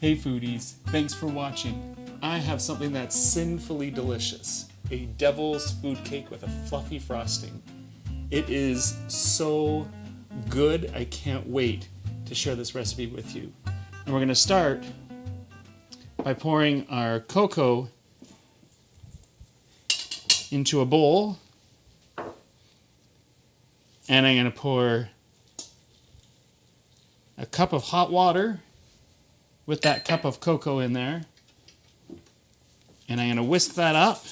Hey foodies, thanks for watching. I have something that's sinfully delicious. A devil's food cake with a fluffy frosting. It is so good, I can't wait to share this recipe with you. And we're going to start by pouring our cocoa into a bowl. And I'm going to pour a cup of hot water with that cup of cocoa in there. And I'm going to whisk that up.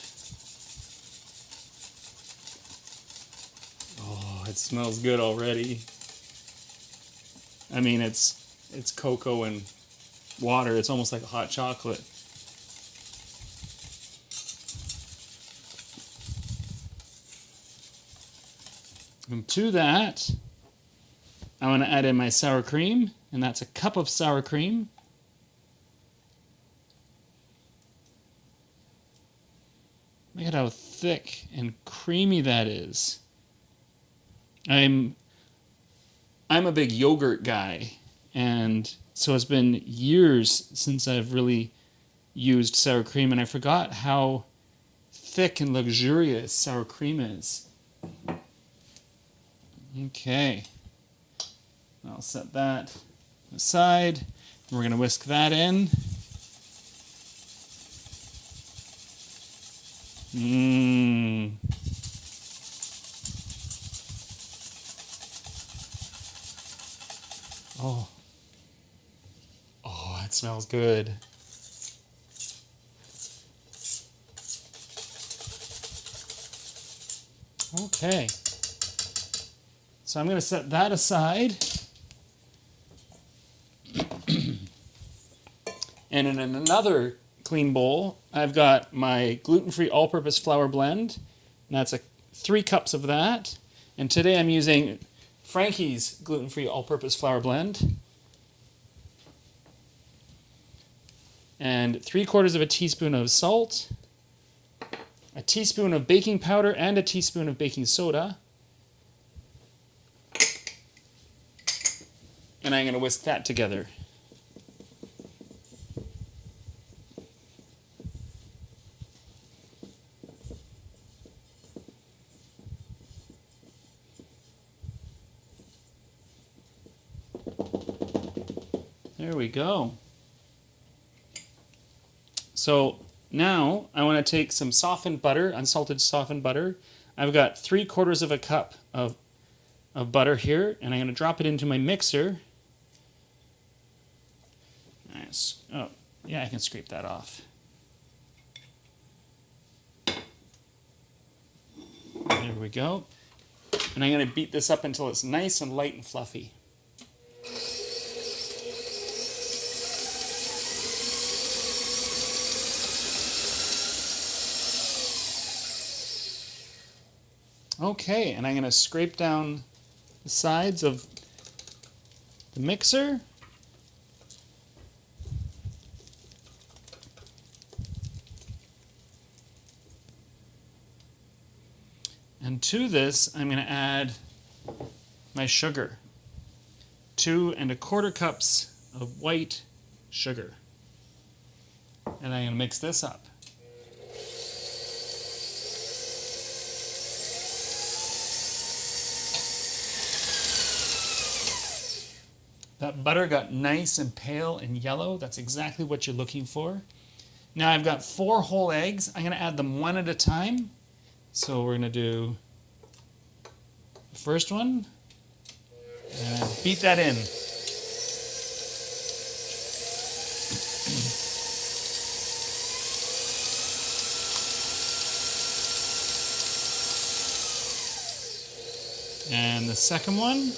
Oh, it smells good already. I mean, it's cocoa and water. It's almost like a hot chocolate. And to that, I want to add in my sour cream, and that's a cup of sour cream. Look at how thick and creamy that is. I'm a big yogurt guy, and so it's been years since I've really used sour cream, and I forgot how thick and luxurious sour cream is. Okay, I'll set that aside. We're going to whisk that in. Oh, it smells good. Okay, so I'm going to set that aside. And in another clean bowl, I've got my gluten-free all-purpose flour blend. And that's 3 cups of that. And today I'm using Frankie's gluten-free all-purpose flour blend. And 3/4 of a teaspoon of salt, a teaspoon of baking powder, and a teaspoon of baking soda. And I'm going to whisk that together. There we go. So now I want to take some softened butter, unsalted softened butter. I've got 3/4 of a cup of butter here, and I'm going to drop it into my mixer. Nice. Oh, yeah, I can scrape that off. There we go. And I'm going to beat this up until it's nice and light and fluffy. Okay, and I'm going to scrape down the sides of the mixer. And to this, I'm going to add my sugar. 2 1/4 cups of white sugar. And I'm going to mix this up. That butter got nice and pale and yellow. That's exactly what you're looking for. Now I've got 4 whole eggs. I'm going to add them one at a time. So we're going to do the first one. And beat that in. And the second one.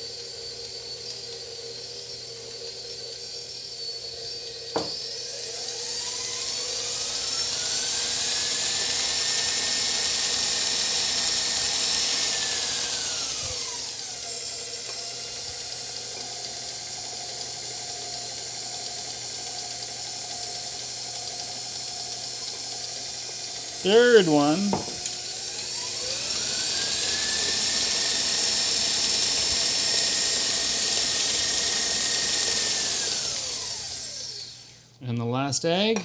Third one. And the last egg.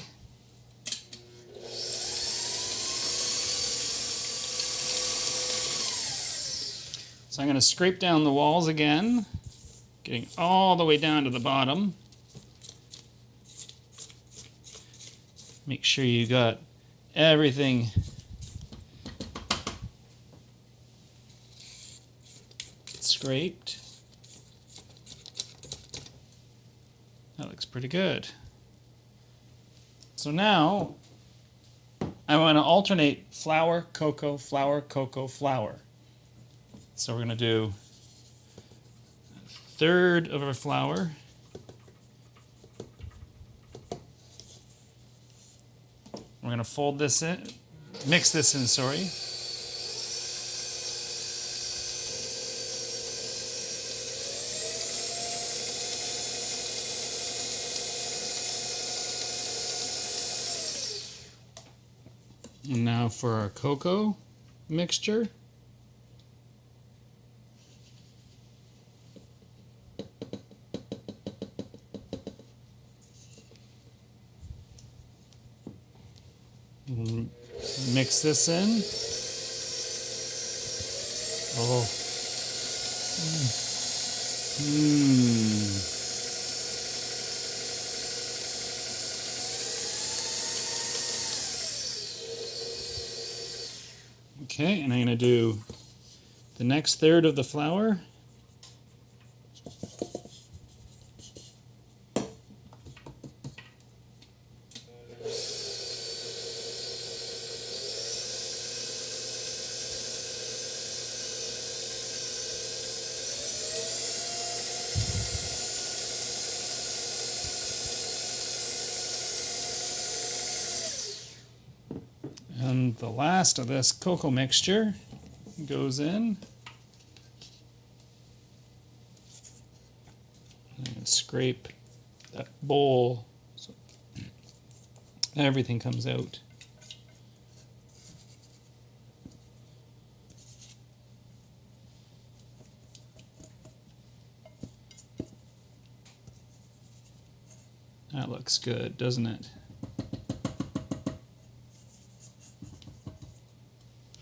So I'm going to scrape down the walls again, getting all the way down to the bottom. Make sure you got everything scraped. That looks pretty good. So now I want to alternate flour, cocoa, flour, cocoa, flour. So we're going to do a third of our flour. We're going to fold this in, mix this in, sorry. And now for our cocoa mixture. Mix this in. Oh. Okay, and I'm going to do the next third of the flour. And the last of this cocoa mixture goes in. I'm going to scrape that bowl so everything comes out. That looks good, doesn't it?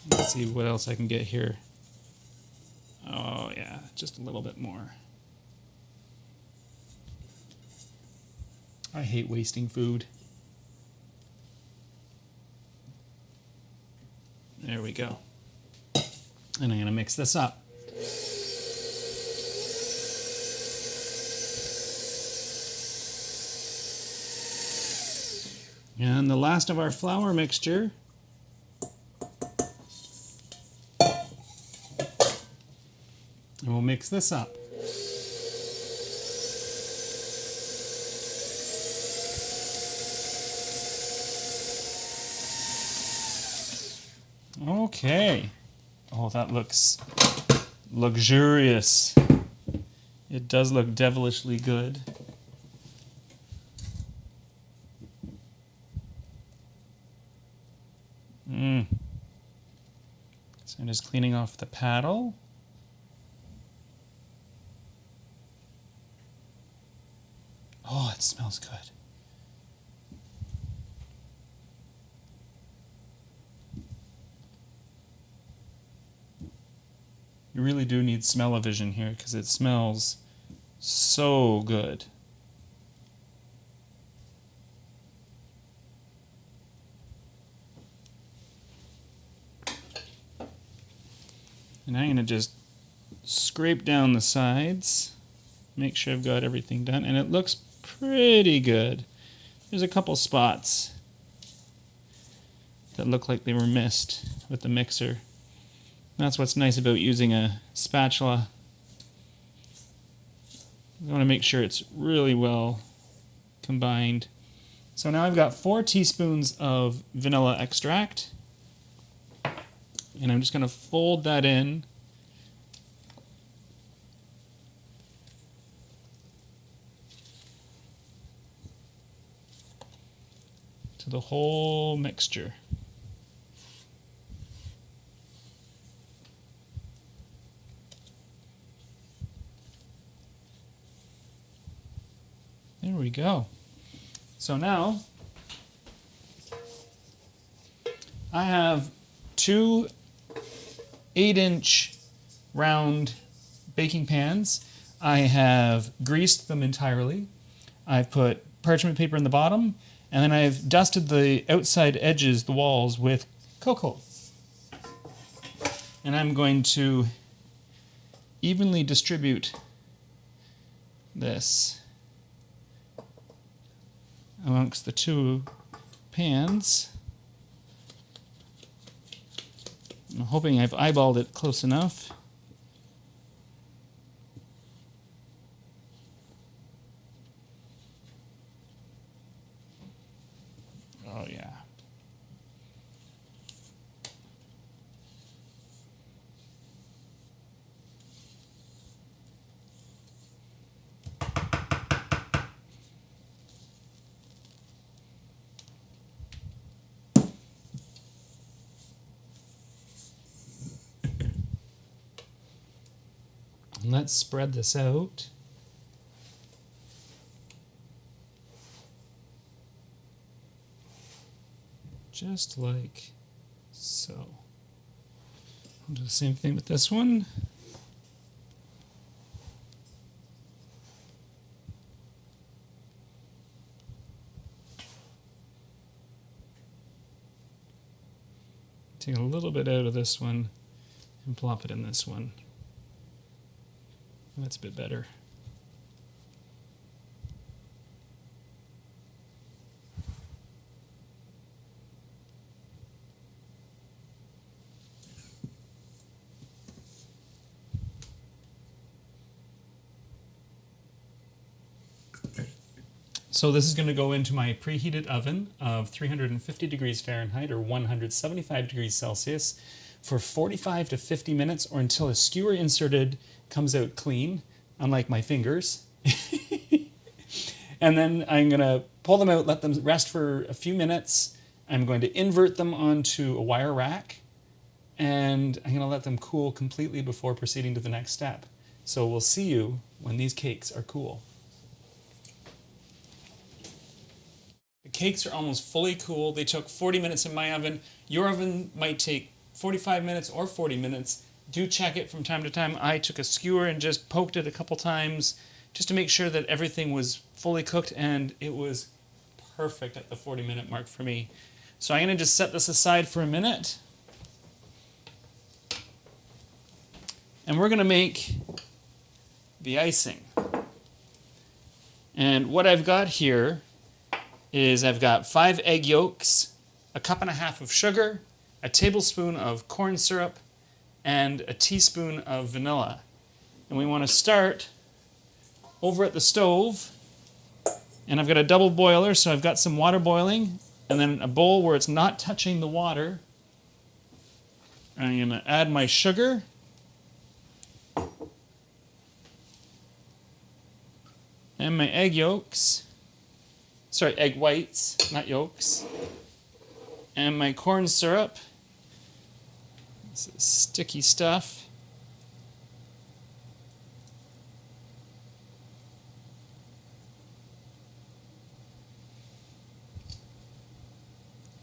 Let's see what else I can get here. Oh yeah, just a little bit more. I hate wasting food. There we go. And I'm going to mix this up. And the last of our flour mixture. And we'll mix this up. Okay. Oh, that looks luxurious. It does look devilishly good. So I'm just cleaning off the paddle. Oh, it smells good. You really do need smell-o-vision here because it smells so good. And I'm going to just scrape down the sides, make sure I've got everything done, and it looks pretty good. There's a couple spots that look like they were missed with the mixer. That's what's nice about using a spatula. I want to make sure it's really well combined. So now I've got 4 teaspoons of vanilla extract. And I'm just going to fold that in. To the whole mixture. There we go. So now I have two 8-inch round baking pans. I have greased them entirely. I've put parchment paper in the bottom, and then I've dusted the outside edges, the walls, with cocoa. And I'm going to evenly distribute this amongst the two pans. I'm hoping I've eyeballed it close enough. Oh yeah. Let's spread this out. Just like so. I'll do the same thing with this one. Take a little bit out of this one and plop it in this one. That's a bit better. So this is going to go into my preheated oven of 350 degrees Fahrenheit or 175 degrees Celsius for 45 to 50 minutes, or until a skewer inserted comes out clean, unlike my fingers. And then I'm going to pull them out, let them rest for a few minutes. I'm going to invert them onto a wire rack, and I'm going to let them cool completely before proceeding to the next step. So we'll see you when these cakes are cool. The cakes are almost fully cool. They took 40 minutes in my oven. Your oven might take 45 minutes or 40 minutes. Do check it from time to time. I took a skewer and just poked it a couple times just to make sure that everything was fully cooked, and it was perfect at the 40-minute mark for me. So I'm going to just set this aside for a minute. And we're going to make the icing. And what I've got here is I've got 5 egg yolks, a cup and a half of sugar, a tablespoon of corn syrup, and a teaspoon of vanilla. And we want to start over at the stove. And I've got a double boiler, so I've got some water boiling, and then a bowl where it's not touching the water. I'm going to add my sugar. And my egg yolks. Sorry, egg whites, not yolks. And my corn syrup. This is sticky stuff.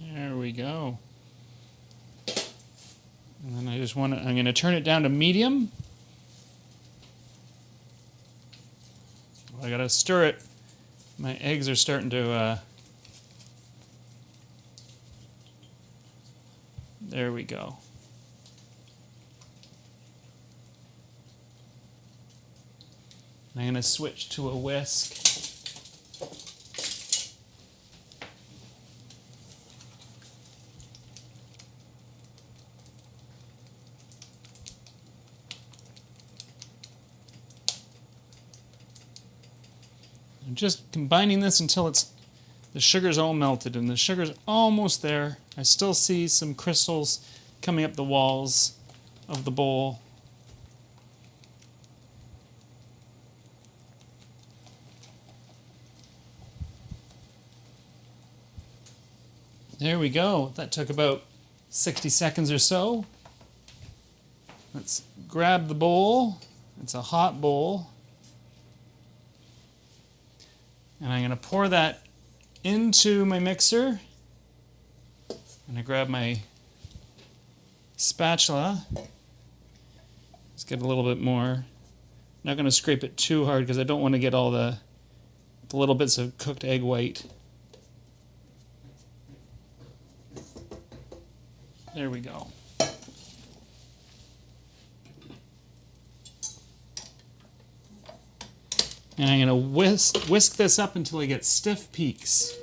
There we go. And then I'm going to turn it down to medium. I got to stir it. My eggs are starting to, there we go. I'm going to switch to a whisk. I'm just combining this until the sugar's all melted, and the sugar's almost there. I still see some crystals coming up the walls of the bowl. There we go. That took about 60 seconds or so. Let's grab the bowl. It's a hot bowl. And I'm going to pour that into my mixer. And I grab my spatula. Let's get a little bit more. Not going to scrape it too hard because I don't want to get all the little bits of cooked egg white. There we go. And I'm going to whisk this up until I get stiff peaks.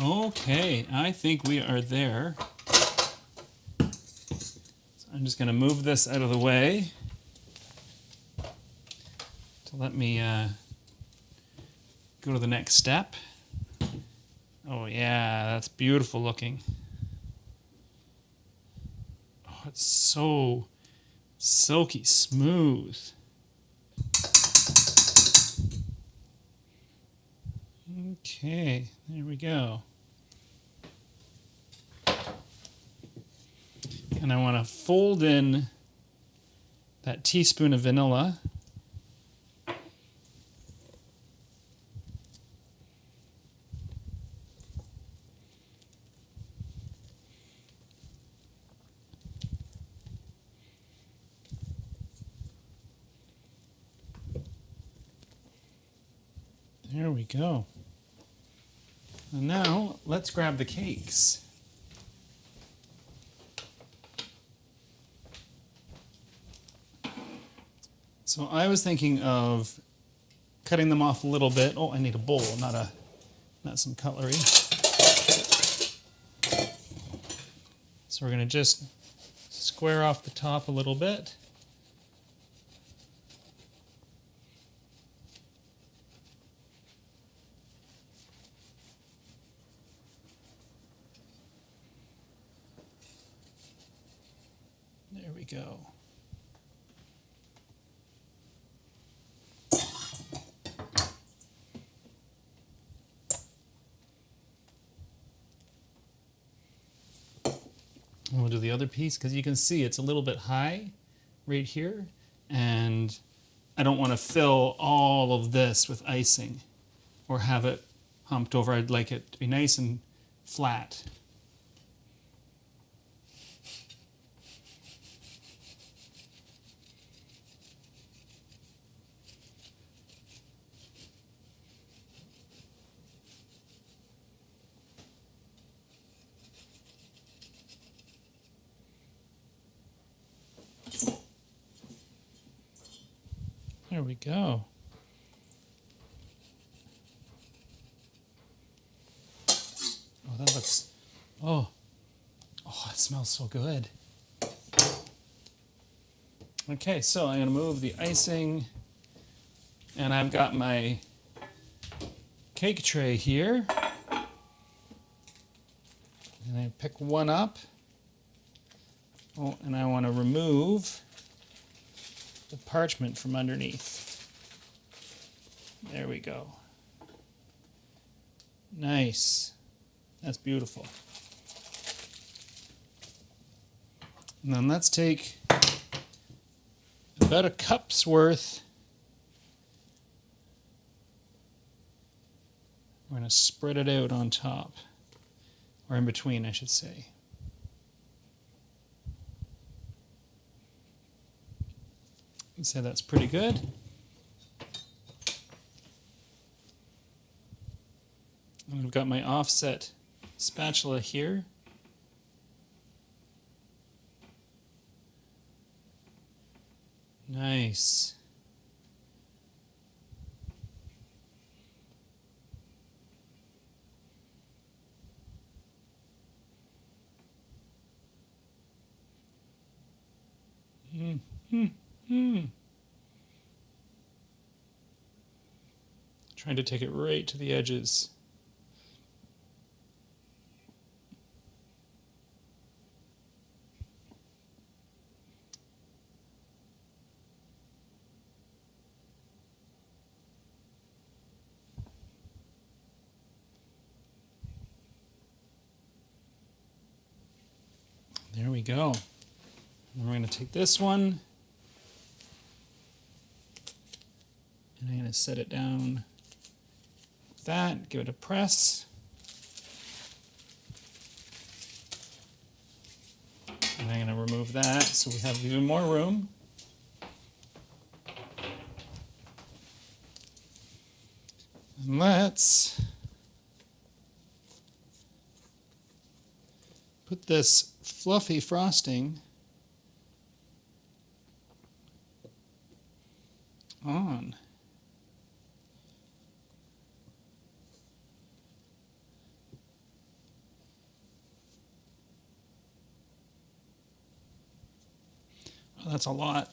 Okay, I think we are there. So I'm just going to move this out of the way to let me go to the next step. Oh yeah, that's beautiful looking. Oh, it's so silky smooth. Okay, there we go. And I want to fold in that teaspoon of vanilla. There we go. And now let's grab the cakes. So I was thinking of cutting them off a little bit. Oh, I need a bowl, not some cutlery. So we're going to just square off the top a little bit. There we go. And we'll do the other piece because you can see it's a little bit high right here, and I don't want to fill all of this with icing or have it humped over. I'd like it to be nice and flat. There we go. Oh, that looks, oh, it smells so good. Okay, so I'm going to move the icing, and I've got my cake tray here. And I pick one up. Oh, and I want to remove the parchment from underneath. There we go. Nice. That's beautiful. And then let's take about a cup's worth. We're going to spread it out on top, or in between, I should say. I'd say that's pretty good. And I've got my offset spatula here. Nice. Trying to take it right to the edges. There we go. And we're going to take this one and I'm going to set it down like that, give it a press. And I'm going to remove that so we have even more room. And let's put this fluffy frosting on. Oh, that's a lot.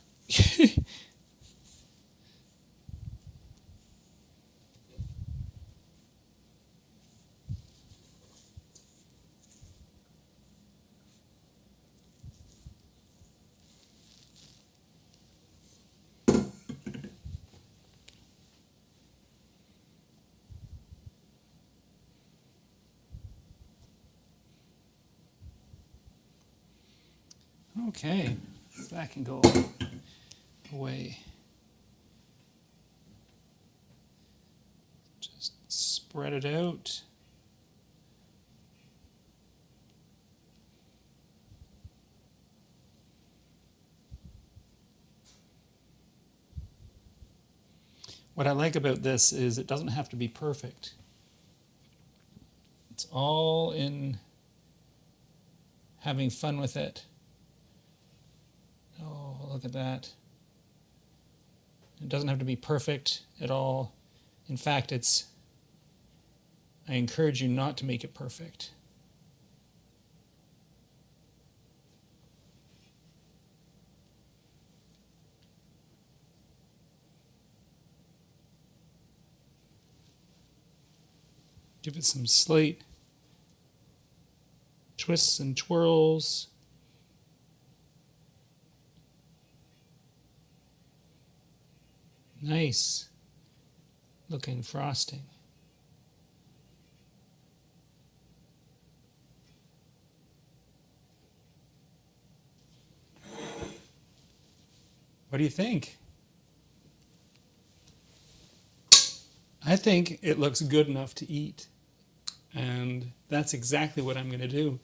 Okay, so that can go away. Just spread it out. What I like about this is it doesn't have to be perfect. It's all in having fun with it. Oh, look at that. It doesn't have to be perfect at all. In fact, I encourage you not to make it perfect. Give it some slight twists and twirls. Nice looking frosting. What do you think? I think it looks good enough to eat. And that's exactly what I'm going to do.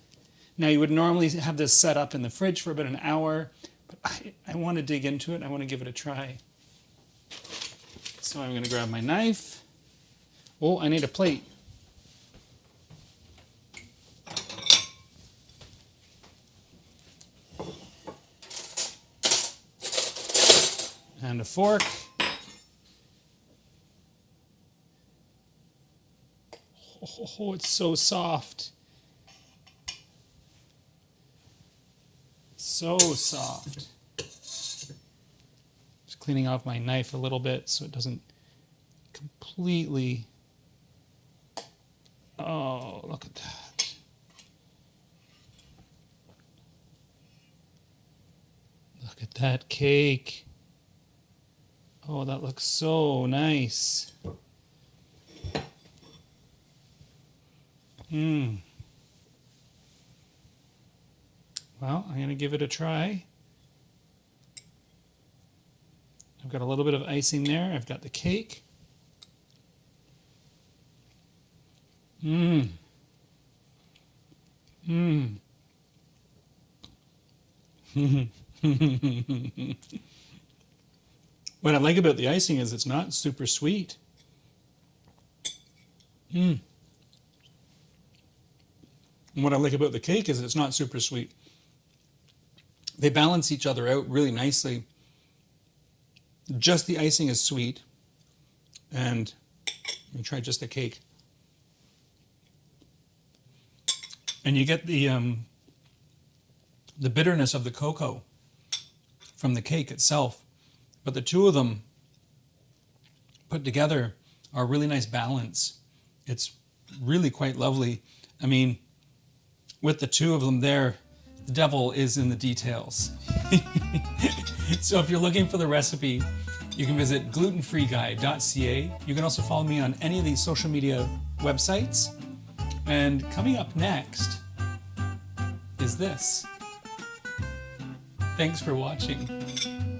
Now, you would normally have this set up in the fridge for about an hour, but I want to dig into it. I want to give it a try. So I'm going to grab my knife. Oh, I need a plate. And a fork. Oh, it's so soft. So soft. Just cleaning off my knife a little bit so it doesn't completely... Oh, look at that. Look at that cake. Oh, that looks so nice. Well, I'm going to give it a try. I've got a little bit of icing there. I've got the cake. What I like about the icing is it's not super sweet. And what I like about the cake is it's not super sweet. They balance each other out really nicely. Just the icing is sweet. And let me try just the cake. And you get the bitterness of the cocoa from the cake itself. But the two of them put together are a really nice balance. It's really quite lovely. I mean, with the two of them there, the devil is in the details. So if you're looking for the recipe, you can visit glutenfreeguy.ca. You can also follow me on any of these social media websites. And coming up next is this. Thanks for watching.